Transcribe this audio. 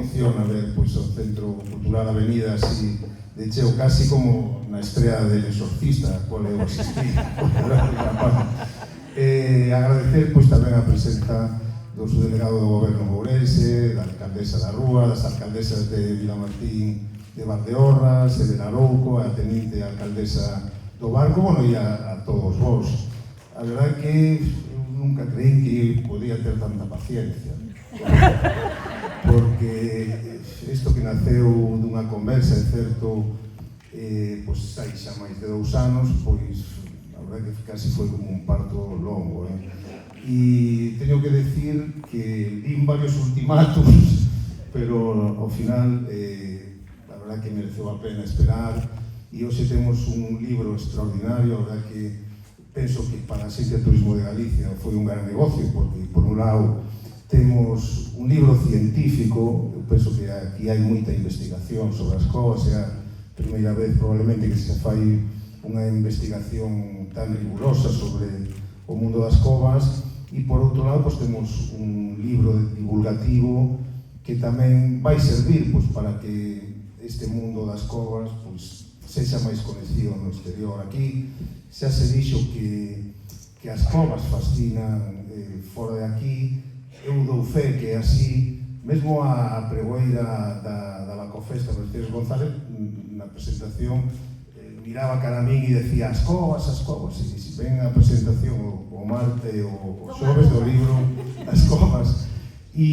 emociona ver o Centro Cultural Avenida así de cheo, casi como na estrela del Exorcista, a cual eu asistí. Agradecer tamén a presenza do subdelegado do Goberno Ourense, da alcaldesa da Rúa, das alcaldesas de Vilamartín de Valdeorras, de Larouco, a teniente alcaldesa do Barco, bueno, e a todos vos. A verdade que nunca creí que podía ter tanta paciencia, porque isto que naceu dunha conversa, é certo, hai xa máis de 2 anos, a verdade que casi foi como un parto longo, e teño que decir que din varios ultimátumos, pero ao final a verdade que mereceu a pena esperar, e hoxe temos un libro extraordinario. A verdade que penso que para a Agencia de Turismo de Galicia foi un gran negocio, porque por un lado temos un libro científico. Eu penso que aquí hai moita investigación sobre as covas, é a primeira vez probablemente que se fai unha investigación tan rigurosa sobre o mundo das covas, e por outro lado temos un libro divulgativo que tamén vai servir para que este mundo das covas sexa máis coñecido no exterior. Aquí xa se dixo que as covas fascinan fora de aquí. Eu dou fe que é así. Mesmo a pregoeira da Lacofesta, Mercedes González, na presentación miraba cara a min e decía as covas, e se ven a presentación o martes o xoves do libro As Covas, e